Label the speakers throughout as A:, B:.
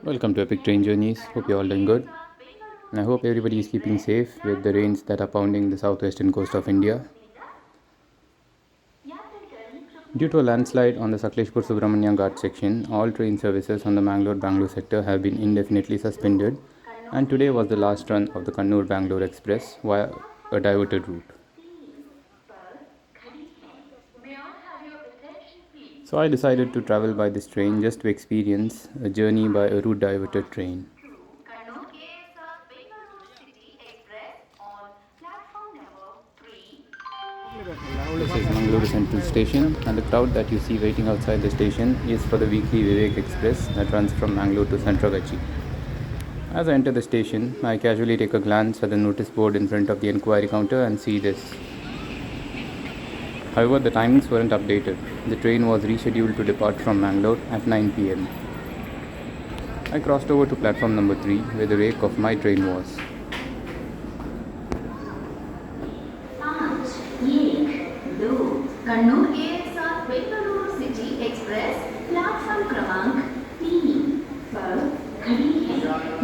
A: Welcome to Epic Train Journeys. Hope you're all doing good. And I hope everybody is keeping safe with the rains that are pounding the southwestern coast of India. Due to a landslide on the Sakleshpur-Subrahmanya ghat section, all train services on the Mangalore-Bangalore sector have been indefinitely suspended, and today was the last run of the Kannur Bengaluru Express via a diverted route. So I decided to travel by this train just to experience a journey by a route diverted train. This is Mangalore Central Station, and the crowd that you see waiting outside the station is for the weekly Vivek Express that runs from Mangalore to Netravati. As I enter the station, I casually take a glance at the notice board in front of the enquiry counter and see this. However, the timings weren't updated. The train was rescheduled to depart from Mangalore at 9 pm. I crossed over to platform number 3 where the rake of my train was.
B: Kannur Bengaluru City Express platform क्रमांक 3 पर खड़ी है.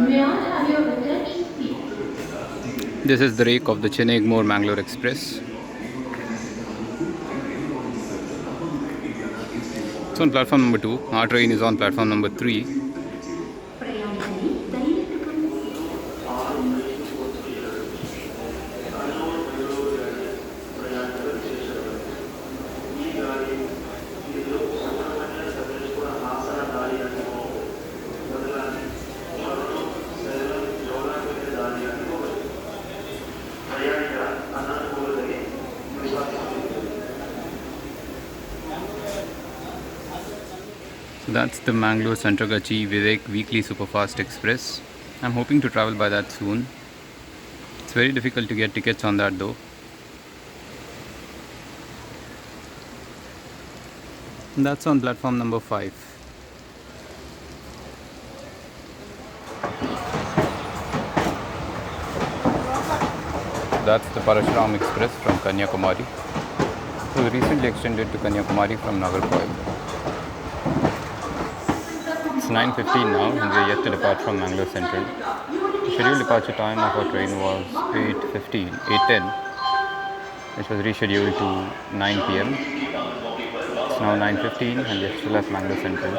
B: May I have your attention please?
A: This is the rake of the Chennai-Mangalore Express. It's on platform number 2. Our train is on platform number 3. So that's the Mangalore-Santragachi Vivek Weekly Superfast Express. I'm hoping to travel by that soon. It's very difficult to get tickets on that though. And that's on platform number 5. That's the Parashuram Express from Kanyakumari. It was recently extended to Kanyakumari from Nagarkoil. It's 9:15 now and we are yet to depart from Mangalore Central. The scheduled departure time of our train was 8:10, which was rescheduled to 9 pm. It's now 9:15 and we are still at Mangalore Central.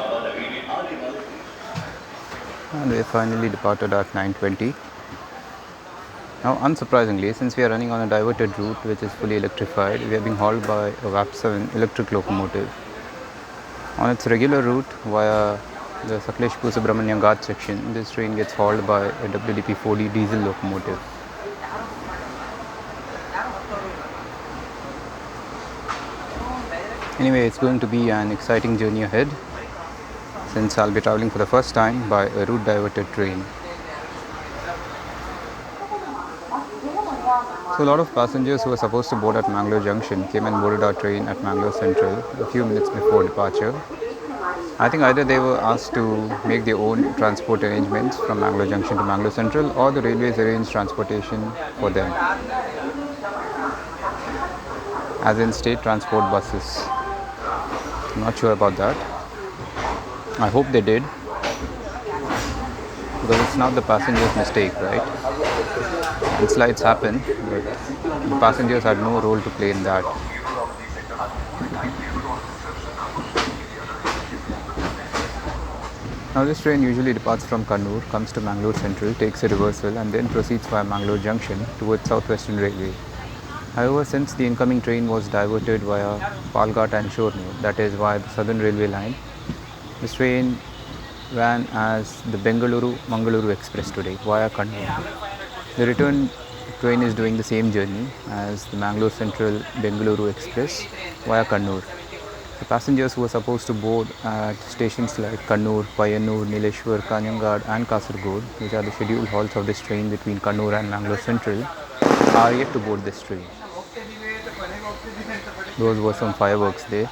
A: And we have finally departed at 9:20. Now, unsurprisingly, since we are running on a diverted route which is fully electrified, we are being hauled by a VAP7 electric locomotive. On its regular route via the Sakleshpur-Subrahmanya ghat section, this train gets hauled by a WDP-4D diesel locomotive. Anyway, it's going to be an exciting journey ahead since I'll be traveling for the first time by a route diverted train. So a lot of passengers who were supposed to board at Mangalore Junction came and boarded our train at Mangalore Central a few minutes before departure. I think either they were asked to make their own transport arrangements from Mangalore Junction to Mangalore Central, or the railways arranged transportation for them, as in state transport buses. I'm not sure about that. I hope they did, because it's not the passenger's mistake, right? Landslides happen, but the passengers had no role to play in that. Now this train usually departs from Kannur, comes to Mangalore Central, takes a reversal and then proceeds via Mangalore Junction towards Southwestern Railway. However, since the incoming train was diverted via Palakkad and Shoranur, that is via the Southern Railway line, this train ran as the Bengaluru Express today via Kannur. The return train is doing the same journey as the Mangalore Central Bengaluru Express via Kannur. The passengers who were supposed to board at stations like Kannur, Payanur, Nileshwar, Kanyanad and Kasaragod, which are the scheduled halts of this train between Kannur and Mangalore Central, are yet to board this train. Those were some fireworks there.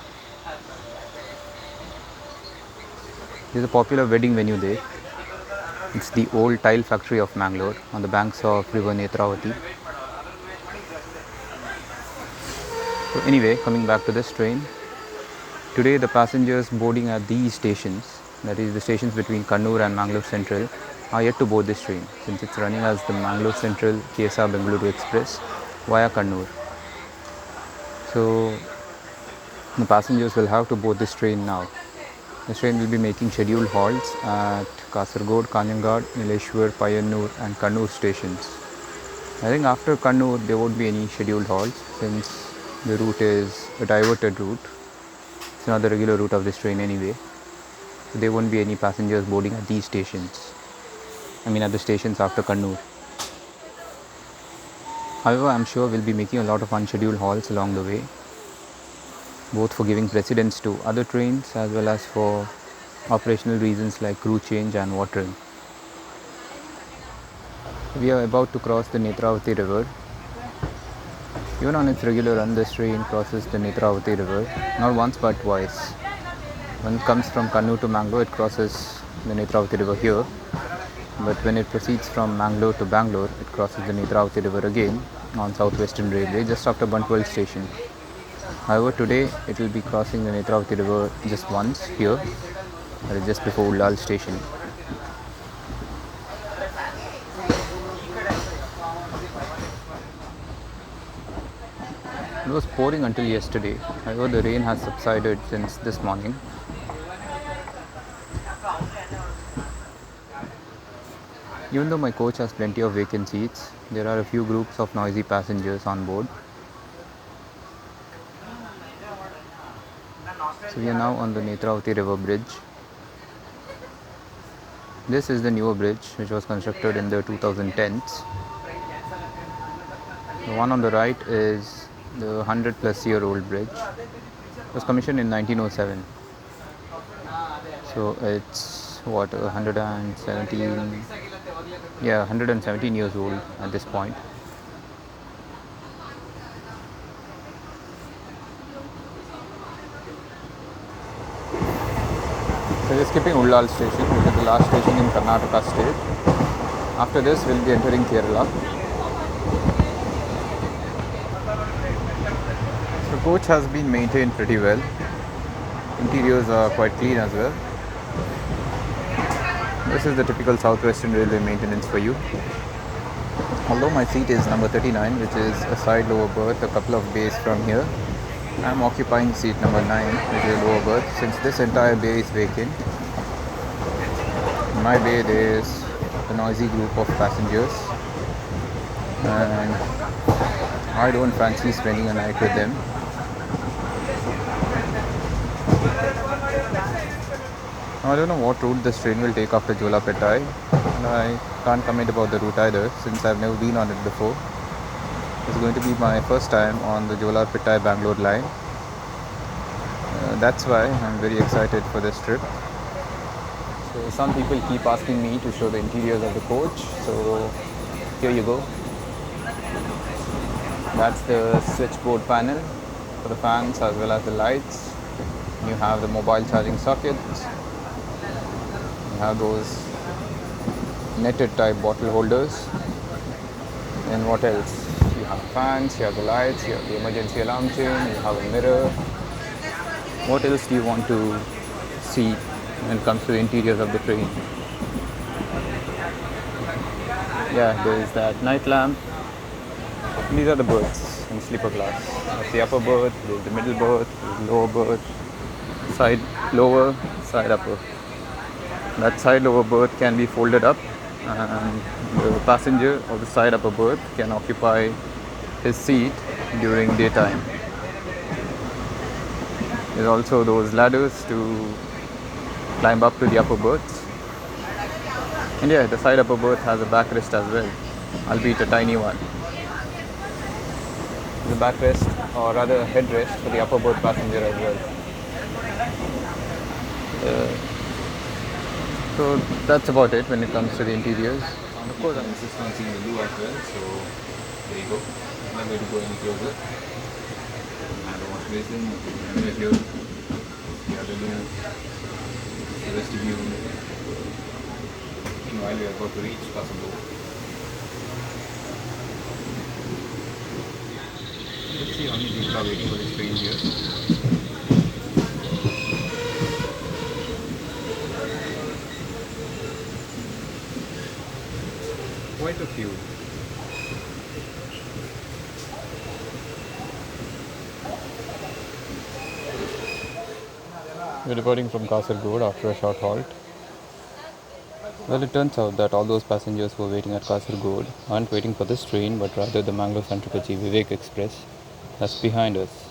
A: There is a popular wedding venue there. It's the old tile factory of Mangalore on the banks of river Netravati. So anyway, coming back to this train, today the passengers boarding at these stations that is the stations between Kannur and Mangalore Central, are yet to board this train since it's running as the Mangalore Central Bengaluru Express via Kannur. So the passengers will have to board this train now. This train will be making scheduled halts at Kasaragod, Kanjangad, Nileshwar, Payanur and Kannur stations. I think after Kannur there won't be any scheduled halts since the route is a diverted route. It's not the regular route of this train anyway. So there won't be any passengers boarding at these stations. At the stations after Kannur. However, I'm sure we'll be making a lot of unscheduled halts along the way, both for giving precedence to other trains as well as for operational reasons like crew change and watering. We are about to cross the Netravati river. Even on its regular run, this train crosses the Netravati river, not once but twice. When it comes from Kannur to Mangalore, it crosses the Netravati river here. But when it proceeds from Mangalore to Bangalore, it crosses the Netravati river again on Southwestern Railway just after Buntwell station. However, today it will be crossing the Netravati river just once here, that is just before Ullal station. It was pouring until yesterday. However, the rain has subsided since this morning. Even though my coach has plenty of vacant seats, there are a few groups of noisy passengers on board. So we are now on the Netravati river bridge. This is the newer bridge which was constructed in the 2010s. The one on the right is the 100-plus-year-old bridge. It was commissioned in 1907. So it's 117 years old at this point. So we're skipping Ullal station, which is the last station in Karnataka state. After this, we'll be entering Kerala. The coach has been maintained pretty well. Interiors are quite clean as well. This is the typical Southwestern Railway maintenance for you. Although my seat is number 39, which is a side lower berth a couple of bays from here, I am occupying seat number 9, which is a lower berth, since this entire bay is vacant. In my bay there is a noisy group of passengers and I don't fancy spending a night with them. Now, I don't know what route this train will take after Jolarpettai, and I can't comment about the route either since I've never been on it before. It's going to be my first time on the Jolarpettai Bangalore line. That's why I'm very excited for this trip. So some people keep asking me to show the interiors of the coach, so here you go. That's the switchboard panel for the fans as well as the lights. You have the mobile charging sockets. You have those netted type bottle holders. And what else? You have fans, you have the lights, you have the emergency alarm chain, you have a mirror. What else do you want to see when it comes to the interiors of the train? Yeah, there is that night lamp. These are the berths in sleeper class. That's the upper berth, there's the middle berth, there's the lower berth, side lower, side upper. That side lower berth can be folded up and the passenger of the side upper berth can occupy his seat during daytime. There's also those ladders to climb up to the upper berths. And yeah, the side upper berth has a backrest as well, albeit a tiny one. The backrest, or rather headrest, for the upper berth passenger as well. So that's about it when it comes to the interiors. And of course, I'm insisting on seeing the blue as well, so there you go. I'm not going to go any closer. And the wash basin, anyway here, the other loo, the vestibule. Meanwhile, we are about to reach Kasaragod. Let's see how many people are waiting for this train here. quite a few. We're departing from Kasaragod after a short halt. Well, it turns out that all those passengers who were waiting at Kasaragod aren't waiting for this train, but rather the Mangalore-Bangalore Vivek Express that's behind us.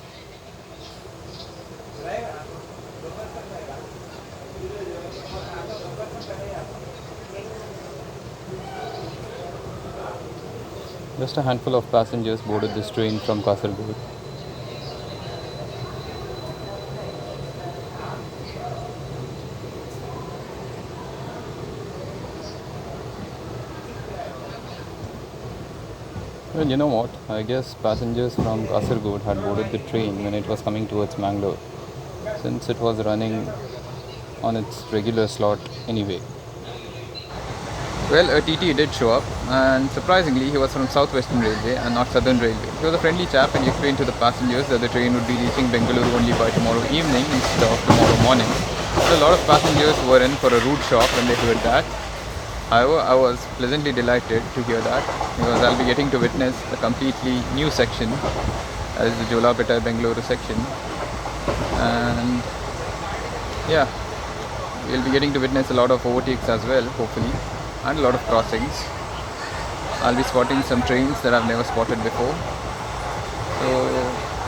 A: Just a handful of passengers boarded this train from Kasaragod. Well, you know what? I guess passengers from Kasaragod had boarded the train when it was coming towards Mangalore, since it was running on its regular slot anyway. Well, a TT did show up, and surprisingly, he was from South Western Railway and not Southern Railway. He was a friendly chap, and he explained to the passengers that the train would be reaching Bengaluru only by tomorrow evening instead of tomorrow morning. So a lot of passengers were in for a rude shock when they heard that. However, I was pleasantly delighted to hear that, because I'll be getting to witness a completely new section, as the Jolarpettai and Bangarpet section, and yeah, we'll be getting to witness a lot of overtakes as well, hopefully, and a lot of crossings. I'll be spotting some trains that I've never spotted before. So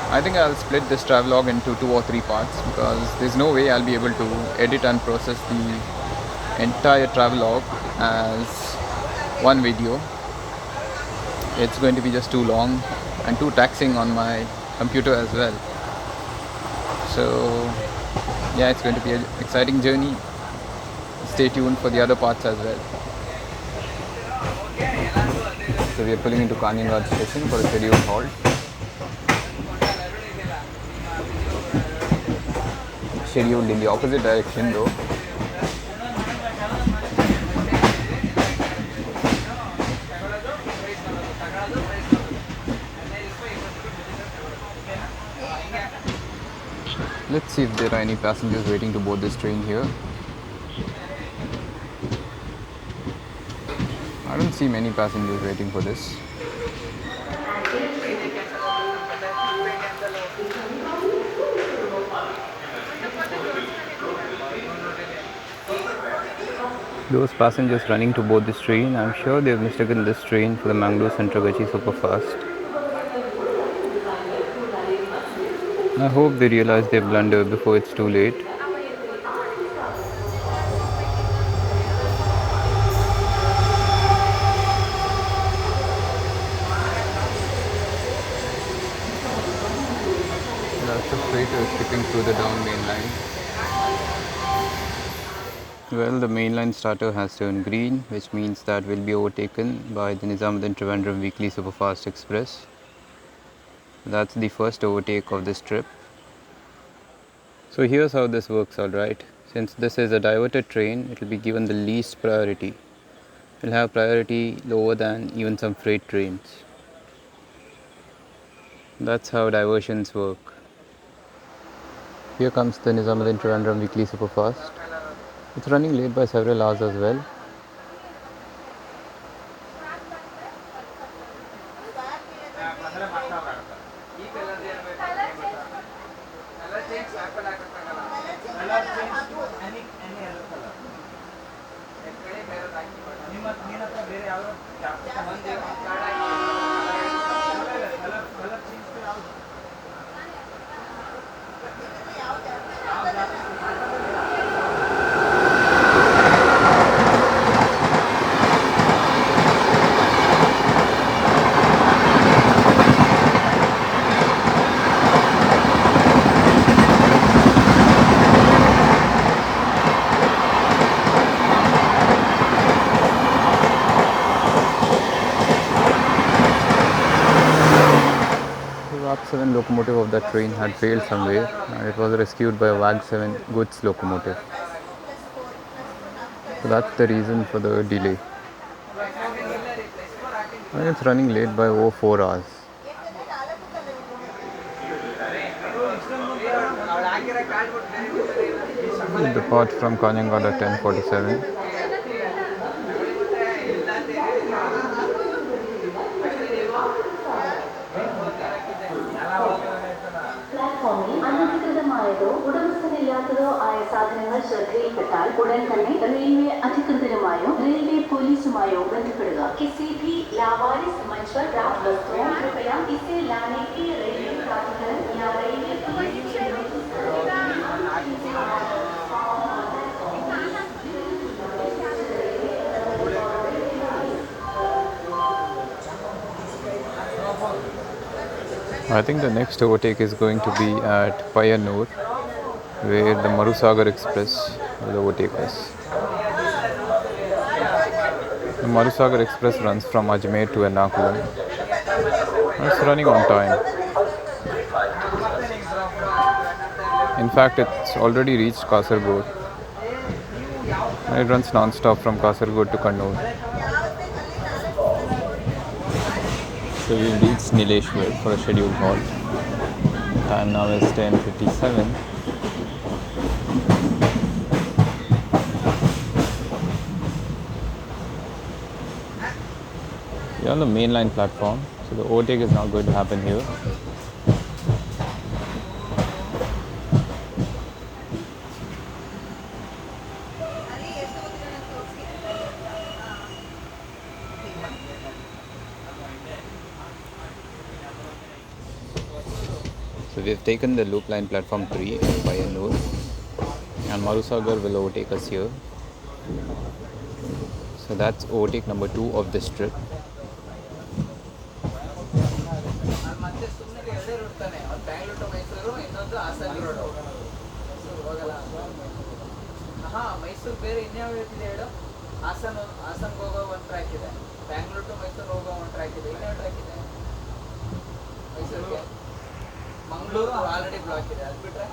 A: I think I'll split this travelogue into 2 or 3 parts, because there's no way I'll be able to edit and process the entire travelogue as one video. It's going to be just too long and too taxing on my computer as well. So yeah, it's going to be an exciting journey. Stay tuned for the other parts as well. So we are pulling into Kannur station for a scheduled halt. Scheduled in the opposite direction though. Let's see if there are any passengers waiting to board this train here. I don't see many passengers waiting for this. Those passengers running to board this train, I'm sure they've mistaken this train for the Mangalore-Bangalore Superfast. I hope they realize their blunder before it's too late. Lots of freighters skipping through the down main line. Well, the main line starter has turned green, which means that we'll be overtaken by the Trivandrum Weekly Superfast Express. That's the first overtake of this trip. So here's how this works, alright. Since this is a diverted train, it will be given the least priority. It will have priority lower than even some freight trains. That's how diversions work. Here comes the Trivandrum Weekly Superfast. It's running late by several hours as well. The 7 locomotive of that train had failed somewhere, and it was rescued by a WAG 7 goods locomotive. So that's the reason for the delay. And it's running late by over 4 hours. We depart from Kannur at 10:47.
B: നിങ്ങൾ ശ്രദ്ധയിൽപ്പെട്ടാൽ ഉടൻ തന്നെ railway അധികൃതരുമായോ railway പോലീസുമായോ ബന്ധപ്പെടുക. किसी भी लावारिस मंच पर प्राप्त वस्तुओं कृपया इसे लाने के रेलवे प्राधिकरण या रेलवे पुलिस के notice
A: I think the next overtake is going to be at Payanur, where the Marusagar Express will overtake us. The Marusagar Express runs from Ajmer to Ernakulam. It's running on time. In fact, it's already reached Kasaragod. It runs non-stop from Kasaragod to Kannur. So we've reached Nileshwar for a scheduled halt. Time now is 10:57. We're on the main line platform, so the overtake is not going to happen here. So we have taken the loop line platform 3 at Payanur, and Marusagar will overtake us here. So that's overtake number 2 of this trip.
C: Mysuru ಬೇರೆ ಇನ್ಯಾವ ಇದೆ ಹೇಳು. ಹಾಸನ್ ಹೋಗೋ ಒಂದು track ಇದೆ, Bangalore to Mysuru ಹೋಗೋ ಒಂದು track ಇದೆ. ಇನ್ಯಾವ ಟ್ರ್ಯಾಕ್ ಇದೆ ಮೈಸೂರಿಗೆ? ಮಂಗಳೂರು ಆಲ್ರೆಡಿ ಬ್ಲಾಕ್ ಇದೆ, ಅದು ಬಿಟ್ರೆ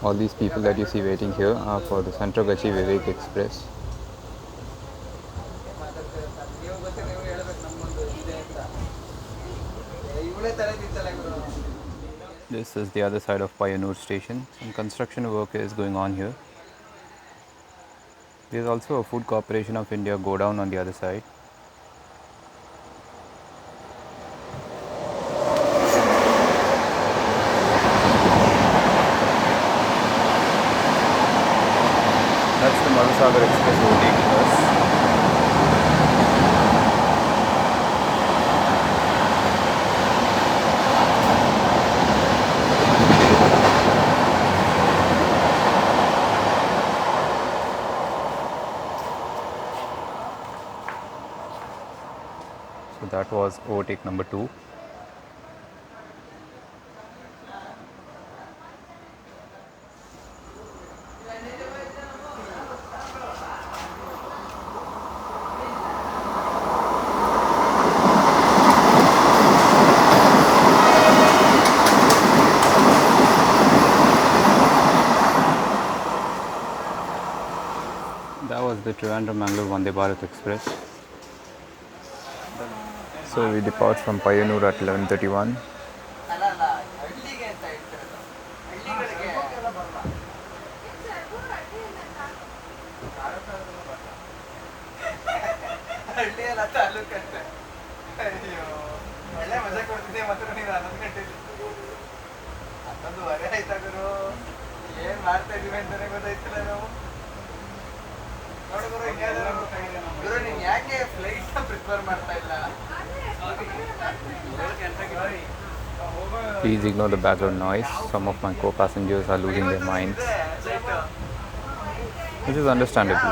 A: All these people that you see waiting here are for the Santragachi Vivek Express.
C: ನೀವು ಗೊತ್ತಿಲ್ಲ, ನೀವು ಹೇಳ್ಬೇಕು ನಮ್ಮೊಂದು ಇದೆ ಅಂತ. ಇವಳೇ ತಲೆ ತಿಂತಲ್ಲ ಗುರು.
A: This is the other side of Payanur station. Some construction work is going on here. There is also a Food Corporation of India go down on the other side. That's the Marusagar Express overtaking us. So that was overtake number 2. That was the Trivandrum-Mangalore Vande Bharat Express. So we depart from Payanur at 11:31.
C: ಅಲ್ಲ ಹಳ್ಳಿಗೆ ಅಂತ ಹೇಳ್ತಿರೋದು, ಹಳ್ಳಿಗಳಿಗೆ ಹಳ್ಳಿಯಲ್ಲ ತಾಲೂಕಂತೆ. ಅಯ್ಯೋ ಒಳ್ಳೆ ಮಜಾ ಕೊಡ್ತಿದ್ದೆ ಮಾತ್ರ ನೀನು 11 ಗಂಟೆಲಿ. 11:15 ಆಯ್ತಾ ಗುರು? ಏನ್ ಮಾಡ್ತಾ ಇದೀವಿ ಅಂತಾನೆ ಗೊತ್ತಾಯ್ತಿಲ್ಲ ನಾವು. ನೋಡು ಗುರು, ಗುರು ನೀನ್ ಯಾಕೆ ಫ್ಲೈಟ್ ಪ್ರಿಫರ್ ಮಾಡ್ತಾ ಇಲ್ಲ?
A: Please ignore the background noise. Some of my co-passengers are losing their minds, which is understandable.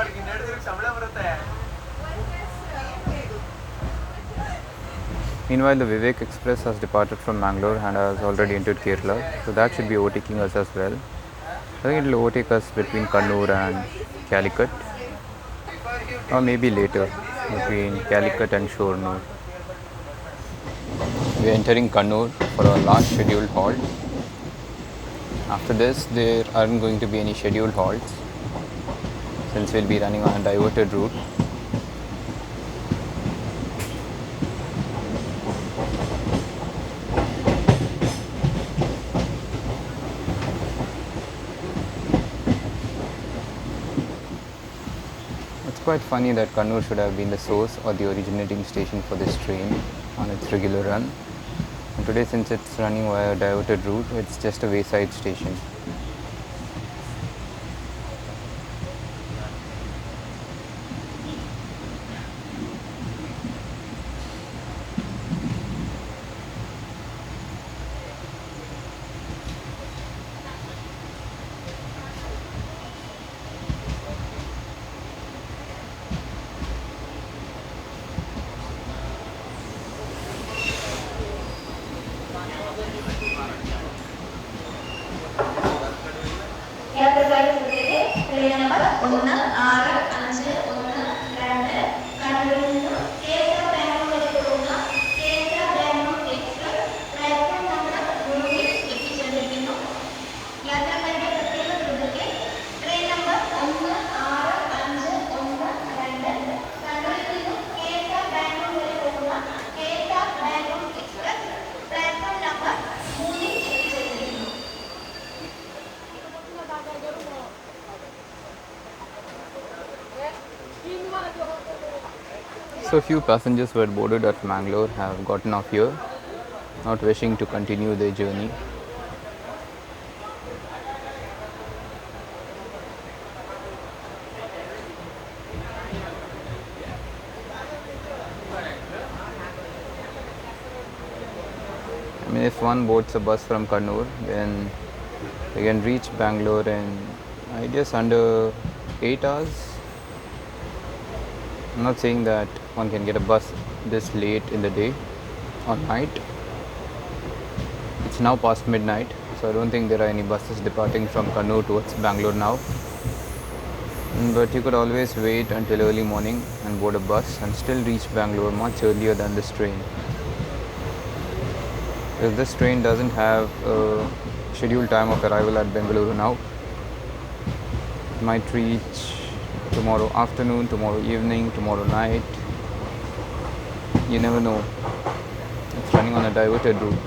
A: Meanwhile, the Vivek Express has departed from Mangalore and has already entered Kerala, so that should be overtaking us as well. I think it will overtake us between Kannur and Calicut, or maybe later between Calicut and Shoranur. We are entering Kannur for our last scheduled halt. After this, there aren't going to be any scheduled halts since we'll be running on a diverted route. It's quite funny that Kannur should have been the source or the originating station for this train on its regular run. It Today, since it's running via a diverted route, it's just a wayside station.
B: യാത്രക്കാരെ ശ്രദ്ധയിലെ train number 1651 കണ്ണൂരിൽ നിന്നും കേരള ബാംഗ്ലൂരിലേക്ക് പോകുന്ന Kerala Bangalore express platform number 3 എത്തിച്ചേർന്നിരിക്കുന്നു. യാത്രക്കാരുടെ പ്രത്യേക ശ്രദ്ധയ്ക്ക് train number 1651 കണ്ണൂരിൽ നിന്നും കേരള ബാംഗ്ലൂർ വരെ പോകുന്ന Kerala Bangalore express platform number 3 എത്തിച്ചേർന്നിരിക്കുന്നു.
A: So few passengers who had boarded at Mangalore have gotten off here, not wishing to continue their journey. I mean, if one boards a bus from Kannur, then they can reach Bangalore in, I guess, under 8 hours. I'm not saying that one can get a bus this late in the day or night. It's now past midnight, so I don't think there are any buses departing from Kannur towards Bangalore now. But you could always wait until early morning and board a bus and still reach Bangalore much earlier than this train. If this train doesn't have a scheduled time of arrival at Bengaluru now, it might reach tomorrow afternoon, tomorrow evening, tomorrow night. You never know. It's running on a diverted route.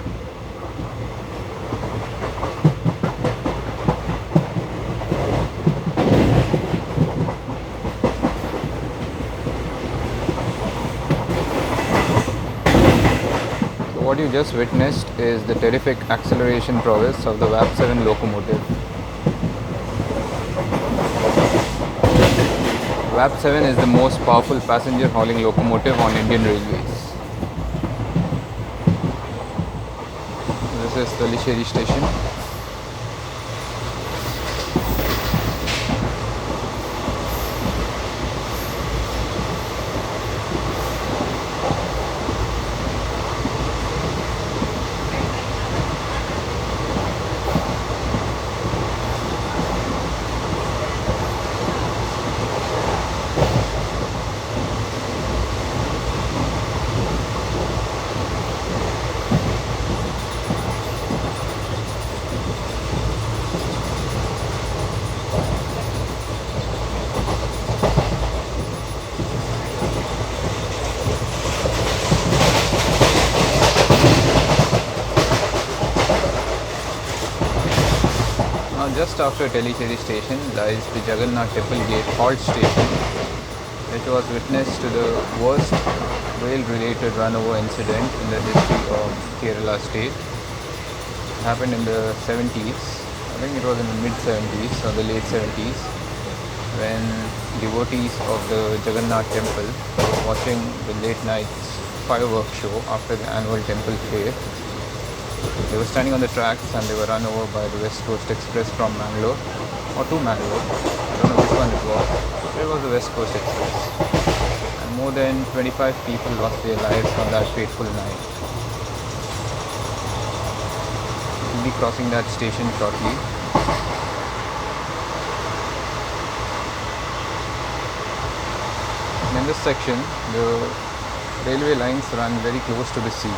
A: So what you just witnessed is the terrific acceleration prowess of the VAP7 locomotive. VAP7 is the most powerful passenger hauling locomotive on Indian Railways. This is Sakleshpur station. Just after Sakleshpur station lies the Jagannath Temple Gate halt station. It was witness to the worst rail-related runover incident in the history of Kerala state. It happened in the 70s. I think it was in the mid-70s or the late 70s, when devotees of the Jagannath temple were watching the late night fireworks show after the annual temple fair. They were standing on the tracks and they were run over by the West Coast Express from Mangalore or to Mangalore. I don't know which one it was, but it was the West Coast Express. And more than 25 people lost their lives on that fateful night. We'll be crossing that station shortly. And in this section, the railway lines run very close to the sea.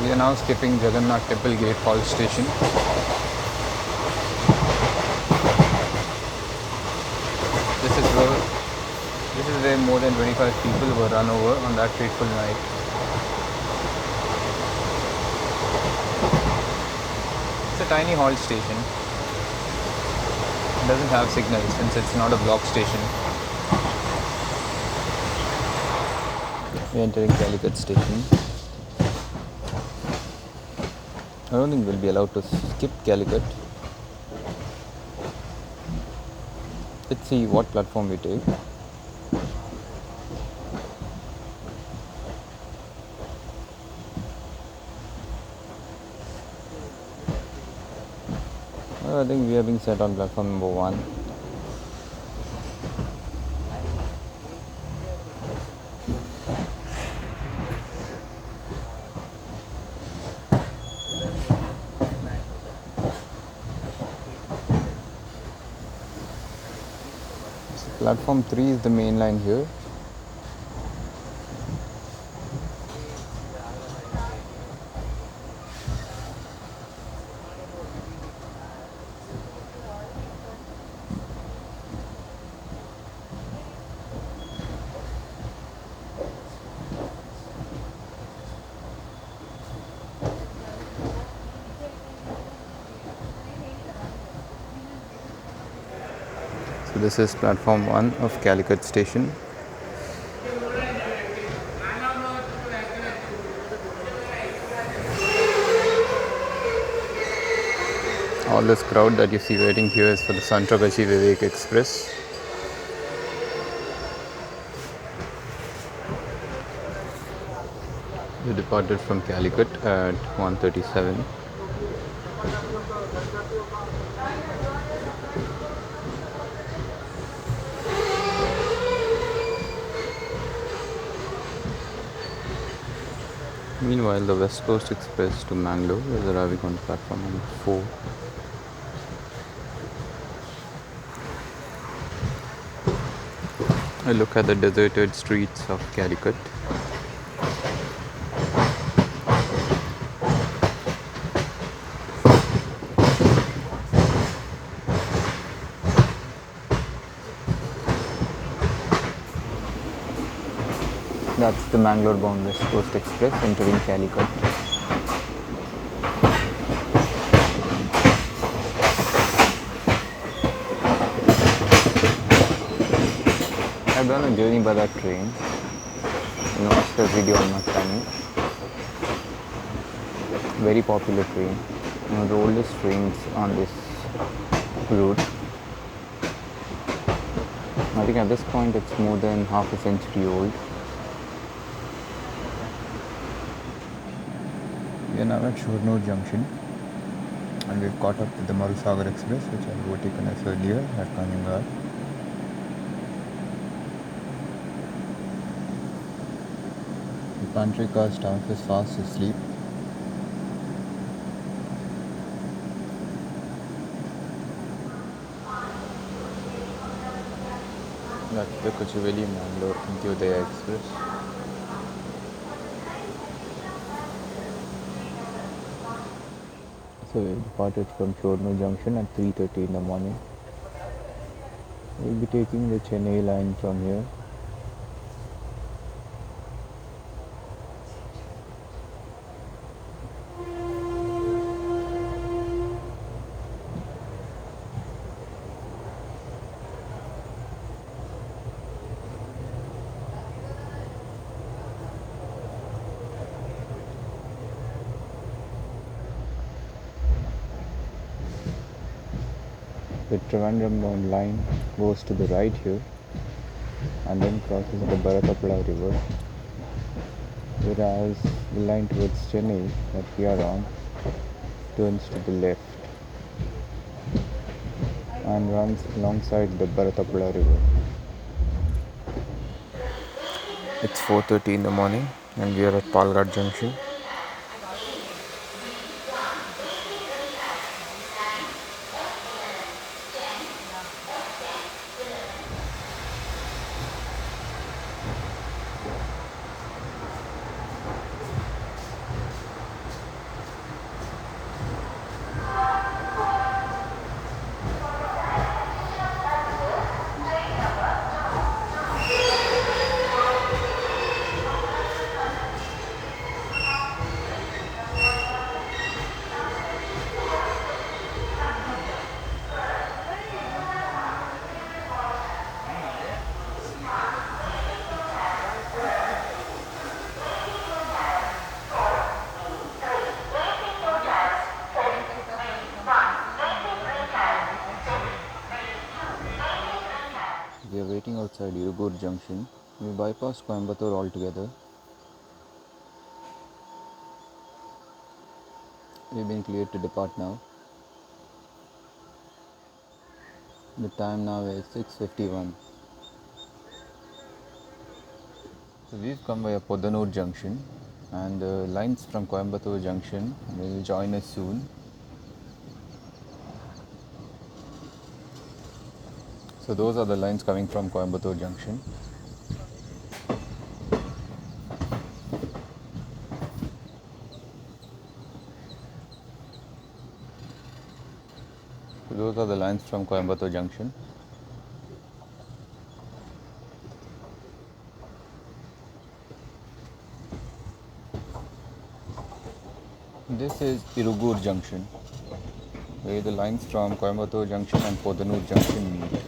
A: We are now skipping Jagannath Temple Gate halt station. This is where more than 25 people were run over on that fateful night. It's a tiny halt station. It doesn't have signals since it's not a block station. We're entering Calicut station. I don't think we'll be allowed to skip Calicut. Let's see what platform we take. I think we are being set on platform number 1. So platform 3 is the main line here. So this is platform 1 of Calicut station. All this crowd that you see waiting here is for the Santragachi Express. We departed from Calicut at 1:37. Meanwhile, the West Coast Express to Mangalore is arriving on platform number 4. A look at the deserted streets of Calicut. That's the Mangalore-bound West Coast Express entering Calicut. I've done a journey by that train. You watched the video on my channel. Very popular train. One of the oldest trains on this route. I think at this point it's more than half a century old. We are now at Shoranur Junction and we've caught up with the Marusagar Express, which I had overtaken us earlier at Kannur. The pantry car staff is fast asleep. That's the Kozhikode Mangalore-Bangalore Express. So we departed from Shoranur Junction at 3:30 in the morning. We'll be taking the Chennai line from here. The Trivandrum line goes to the right here and then crosses the Bharatapuzha river, whereas the line towards Chennai that we are on turns to the left and runs alongside the Bharatapuzha river. It's 4:30 in the morning and we are at Palakkad Junction. outside Irugur Junction. We bypass Coimbatore altogether. We've been cleared to depart now. The time now is 6:51. So we've come via Podanur Junction, and the lines from Coimbatore Junction will join us soon. So those are the lines coming from Coimbatore Junction. So those are the lines from Coimbatore Junction. This is Irugur Junction, where the lines from Coimbatore Junction and Podanur Junction meet.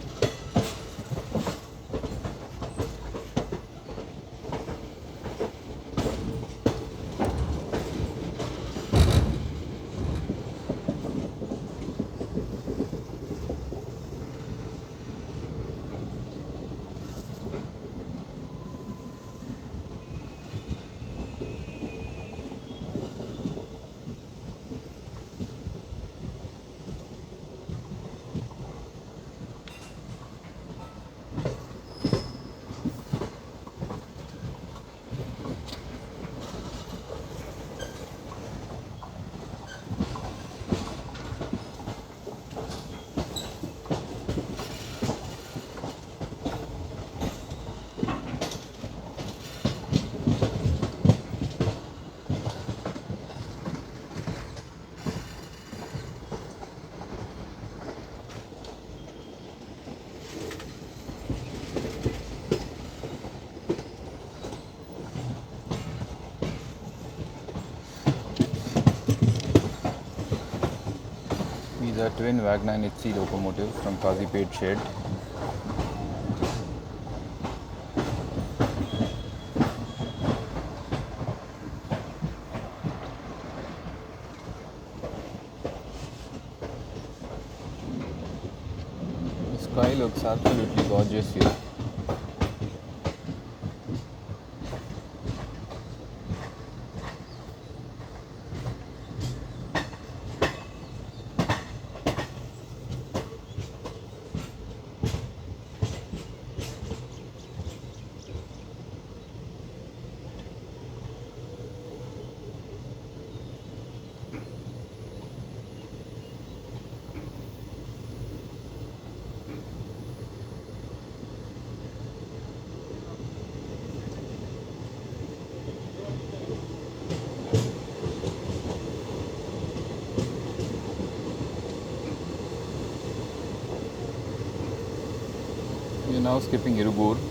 A: These are twin Wagner HC locomotives from Kazipet shed. The sky looks absolutely gorgeous here. We are now skipping Irugur.